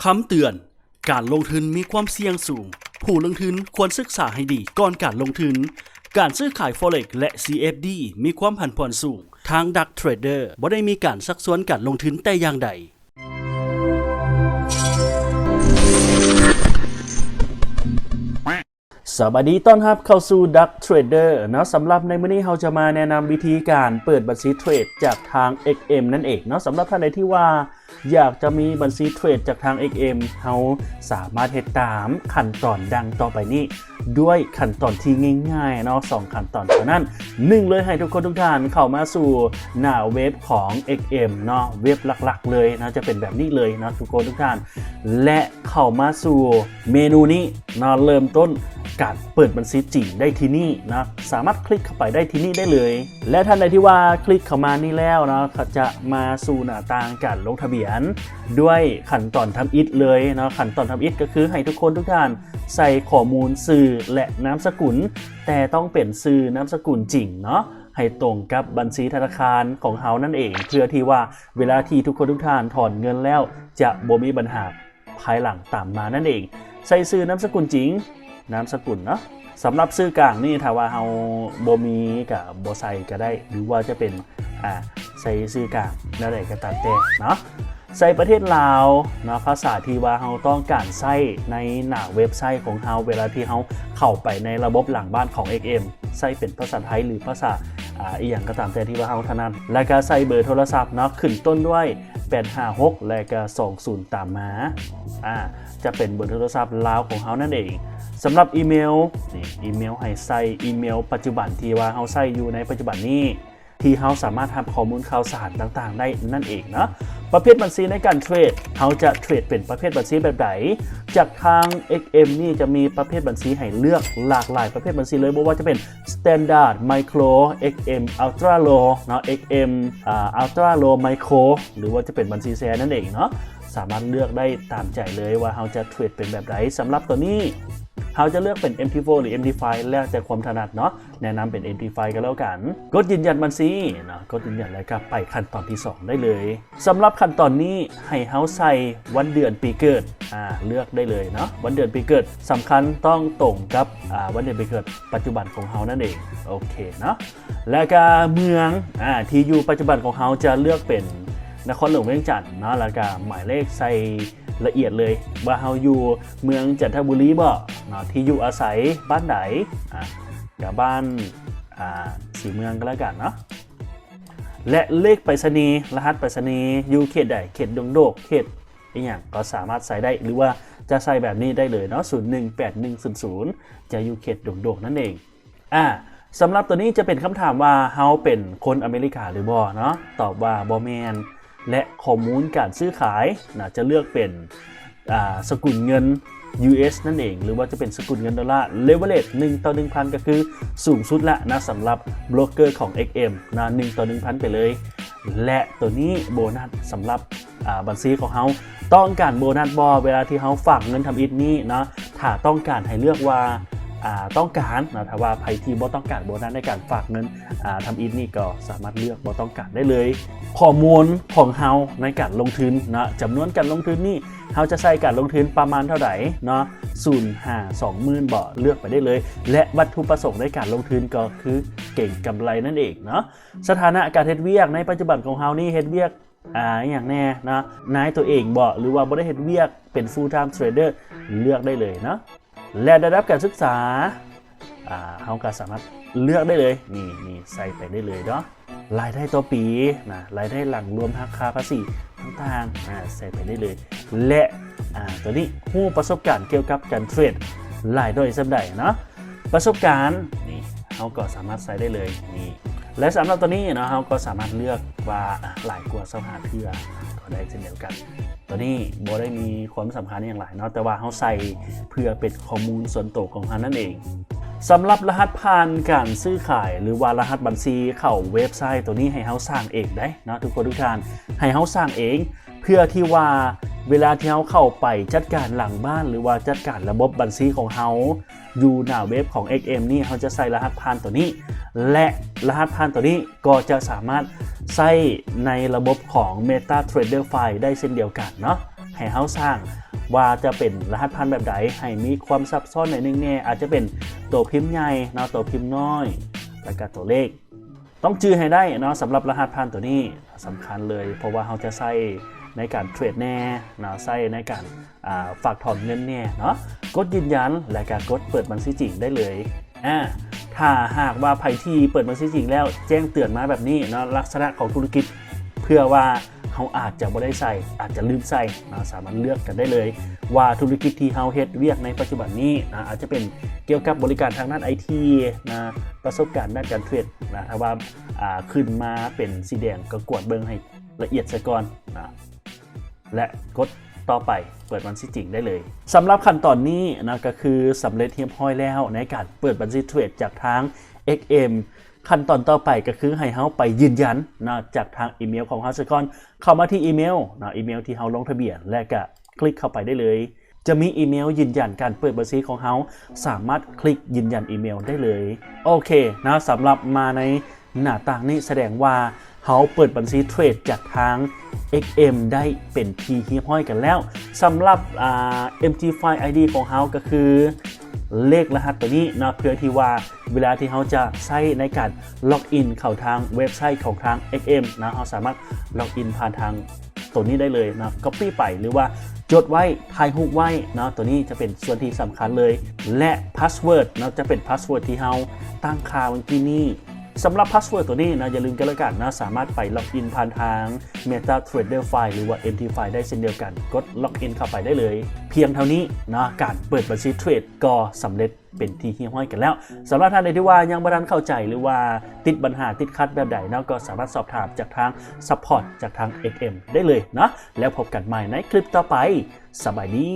คำเตือนการลงทุนมีความเสี่ยงสูงผู้ลงทุนควรศึกษาให้ดีก่อนการลงทุนการซื้อขาย Forex และ CFD มีความผันผวนสูงทาง Dark Trader บ่ได้มีการซักซ้วนการลงทุนแต่อย่างใดสวัสดีต้อนรับเข้าสู่ Dark Trader เนาะสำหรับในมื้อนี้เราจะมาแนะนำวิธีการเปิดบัญชีเทรดจากทาง XM นั่นเองเนาะสำหรับท่านใดที่ว่าอยากจะมีบัญชีเทรดจากทาง XM เราสามารถเฮ็ดตามขั้นตอนดังต่อไปนี้ด้วยขั้นตอนที่ง่ายๆเนาะ2ขั้นตอนเท่านั้น1เลยให้ทุกคนทุกท่านเข้ามาสู่หน้าเว็บของ XM เนาะเว็บหลักๆเลยนะจะเป็นแบบนี้เลยนะทุกคนทุกท่านและเข้ามาสู่เมนูนี้เนาะเริ่มต้นการเปิดบัญชีจริงได้ที่นี่นะสามารถคลิกเข้าไปได้ที่นี่ได้เลยและท่านใดที่ว่าคลิกเข้ามานี่แล้วนะเขาจะมาสู่หน้าต่างการลงทะเบียนด้วยขั้นตอนทำอิฐเลยนะขั้นตอนทำอิฐก็คือให้ทุกคนทุกท่านใส่ข้อมูลชื่อและนามสกุลแต่ต้องเป็นชื่อนามสกุลจริงเนาะให้ตรงกับบัญชีธนาคารของเฮานั่นเองเพื่อที่ว่าเวลาที่ทุกคนทุกท่านถอนเงินแล้วจะบ่มีปัญหาภายหลังตามมานั่นเองใส่ชื่อนามสกุลจริงนามสกุลเนาะสำหรับชื่อกลางนี่ถ้าว่าเฮาบ่มีกับบ่ใส่ก็ได้หรือว่าจะเป็นใส่ชื่อกลางนั่นแหละก็ตามแต่เนาะใส่ประเทศลาวเนาะภาษาที่ว่าเฮาต้องการใช้ในหน้าเว็บไซต์ของเฮาเวลาที่เฮาเข้าไปในระบบหลังบ้านของ XM ใส่เป็นภาษาไทยหรือภาษาอีกอย่างก็ตามแต่ที่ว่าเฮาถนัดแล้วก็ใส่เบอร์โทรศัพท์เนาะขึ้นต้นด้วย856และก็20ตามมาจะเป็นเบอร์โทรศัพท์ลาวของเฮานั่นเองสำหรับอีเมลนี่อีเมลให้ใส่อีเมลปัจจุบันที่ว่าเฮาใช้อยู่ในปัจจุบันนี้ที่เฮาสามารถทำข้อมูลข่าวสารต่างๆได้นั่นเองเนาะประเภทบัญชีในการเทรดเฮาจะเทรดเป็นประเภทบัญชีแบบไหนจากทาง XM นี่จะมีประเภทบัญชีให้เลือกหลากหลายประเภทบัญชีเลยไม่ว่าจะเป็น Standard Micro XM Ultra Low เนาะ XM Ultra Low Micro หรือว่าจะเป็นบัญชีแชร์นั่นเองเนาะสามารถเลือกได้ตามใจเลยว่าเฮาจะเทรดเป็นแบบไหนสำหรับตัวนี้เขาจะเลือกเป็น MT4 หรือ MT5 แล้วแต่ความถนัดเนาะแนะนำเป็น MT5 กันแล้วกันกดยืนยันบัญชีเนาะกดยืนยันแล้วก็ไปขั้นตอนที่2ได้เลยสำหรับขั้นตอนนี้ให้เฮาใส่วันเดือนปีเกิดเลือกได้เลยเนาะวันเดือนปีเกิดสำคัญต้องตรงกับวันเดือนปีเกิดปัจจุบันของเฮานั่นเองโอเคเนาะแล้วก็เมืองที่อยู่ปัจจุบันของเฮาจะเลือกเป็นนครหลวงเวียงจันทร์เนาะแล้วก็หมายเลขใส่ละเอียดเลยว่าเฮาอยู่เมืองจันทบุรีบ่เนาะที่อยู่อาศัยบ้านไหนกับบ้านสีเมืองก็แล้วกันเนาะและเลขไปรษณีย์รหัสไปรษณีย์อยู่เขตใดเขตดงโดกเขตอีกอย่างก็สามารถใส่ได้หรือว่าจะใส่แบบนี้ได้เลยเนาะ018100จะอยู่เขตดงโดกนั่นเองสำหรับตัวนี้จะเป็นคำถามว่าเฮาเป็นคนอเมริกาหรือบ่เนาะตอบว่าบ่แม่นและข้อมูลการซื้อขายจะเลือกเป็นสกุลเงิน US นั่นเองหรือว่าจะเป็นสกุลเงินดอลลาร์ Leverage 1:1,000 ก็คือสูงสุดละนะสำหรับโบรกเกอร์ของ XM นะ1:1,000 ไปเลยและตัวนี้โบนัสสำหรับบัญชีของเขาต้องการโบนัสบอเวลาที่เขาฝากเงินทำอิฐนี้นะถ้าต้องการให้เลือกว่าต้องการนะถ้าว่าใครที่บ่ต้องการโบนัสในการฝากเงินทำอิฐนี่ก็สามารถเลือกบ่ต้องการได้เลยข้อมูลของเฮาในการลงทุนนะจำนวนการลงทุนนี่เฮาจะใช้การลงทุนประมาณเท่าไหร่เนาะ20,000 บ่เลือกไปได้เลยและวัตถุประสงค์ในการลงทุนก็คือเก่งกำไรนั่นเองเนาะสถานะการเฮ็ดเวียกในปัจจุบันของเฮานี่เฮ็ดเวียกอย่างแน่นะนายตัวเองบ่หรือว่าบ่ได้เฮ็ดเวียกเป็น full time trader เลือกได้เลยเนาะและระดับการศึกษาเขาก็สามารถเลือกได้เลยนี่ใส่ไปได้เลยเนาะรายได้ต่อปีนะรายได้หลังรวมหักค่าภาษีต่างๆใส่ไปได้เลยและตัวนี้ผู้ประสบการณ์เกี่ยวกับการเทรดรายได้สำใดเนาะประสบการณ์นี่เขาก็สามารถใส่ได้เลยนี่และสำหรับตัวนี้เนาะเขาก็สามารถเลือกว่าหลายกว่า25เทื่อก็ได้เช่นเดียวกันตัวนี้บ่ได้มีความสำคัญอย่างไรเนาะแต่ว่าเขาใส่เพื่อเป็นข้อมูลส่วนตัวของเขานั่นเองสำหรับรหัสผ่านการซื้อขายหรือว่ารหัสบัญชีเข้าเว็บไซต์ตัวนี้ให้เขาสร้างเองได้เนาะทุกคนทุกท่านให้เขาสร้างเองเพื่อที่ว่าเวลาที่เขาเข้าไปจัดการหลังบ้านหรือว่าจัดการระบบบัญชีของเขาอยู่หน้าเว็บของ XM นี่เขาจะใส่รหัสผ่านตัวนี้และรหัสผ่านตัวนี้ก็จะสามารถใส่ในระบบของ MetaTrader 5ได้เช่นเดียวกันเนาะให้เขาสร้าง ว่าจะเป็นรหัสผ่านแบบใดให้มีความซับซ้อนในนึงแน่อาจจะเป็นตัวพิมพ์ใหญ่เนาะตัวพิมพ์น้อยแล้วก็ตัวเลขต้องจื้อให้ได้เนาะสำหรับรหัสผ่านตัวนี้สำคัญเลยเพราะว่าเราจะใช้ในการเทรดแน่เนาะใช้ในการฝากถอนเงินแน่เนาะกดยืนยันและก็กดเปิดบัญชีจริงได้เลยถ้าหากว่าไผที่เปิดบัญชีจริงแล้วแจ้งเตือนมาแบบนี้เนาะลักษณะของธุรกิจเพื่อว่าเขาอาจจะไม่ได้ใส่อาจจะลืมใส่นะสามารถเลือกกันได้เลยว่าธุรกิจที่เฮาเฮ็ดเวียกในปัจจุบันนี้นะอาจจะเป็นเกี่ยวกับบริการทางด้าน IT นะประสบการณ์ด้านการเทรดนะถ้าว่าขึ้นมาเป็นสีแดงก็กดเบิ่งให้ละเอียดซะก่อนนะและกดต่อไปเปิดบัญชีจริงได้เลยสำหรับขั้นตอนนี้นะก็คือสำเร็จเรียบร้อยแล้วในการเปิดบัญชีเทรดจากทาง XM ขั้นตอนต่อไปก็คือให้เฮาไปยืนยันนะจากทางอีเมลของเฮาซะก่อนเข้ามาที่อีเมลนะอีเมลที่เฮาลงทะเบียนและก็คลิกเข้าไปได้เลยจะมีอีเมลยืนยันการเปิดบัญชีของเฮาสามารถคลิกยืนยันอีเมลได้เลยโอเคนะสำหรับมาในหน้าต่างนี้แสดงว่าเฮาเปิดบัญชีเทรดจากทาง XM ได้เป็นทีเรียบร้อยกันแล้วสำหรับMT5 ID ของเฮาก็คือเลขรหัสตัวนี้นะเพื่อที่ว่าเวลาที่เขาจะใช้ในการล็อกอินเข้าทางเว็บไซต์ของทาง XM นะเขาสามารถล็อกอินผ่านทางตัวนี้ได้เลยนะ Copy ไปหรือว่าจดไว้ถ่ายรูปไว้นะตัวนี้จะเป็นส่วนที่สำคัญเลยและพาสเวิร์ดนะจะเป็นพาสเวิร์ดที่เราตั้งค่าเมื่อกี้นี้สำหรับพาสเวิร์ดตัวนี้นะอย่าลืมกันแล้วกันนะสามารถไปล็อกอินผ่านทาง MetaTrader File หรือว่า MT File ได้เช่นเดียวกันกดล็อกอินเข้าไปได้เลยเพียงเท่านี้นะการเปิดบัญชีเทรดก็สำเร็จเป็นที่เรียบร้อยกันแล้วสำหรับท่านใดที่ว่ายังไม่ทันเข้าใจหรือว่าติดปัญหาติดขัดแบบใดนะก็สามารถสอบถามจากทาง Support จากทาง XM ได้เลยนะแล้วพบกันใหม่ในคลิปต่อไปสบายดี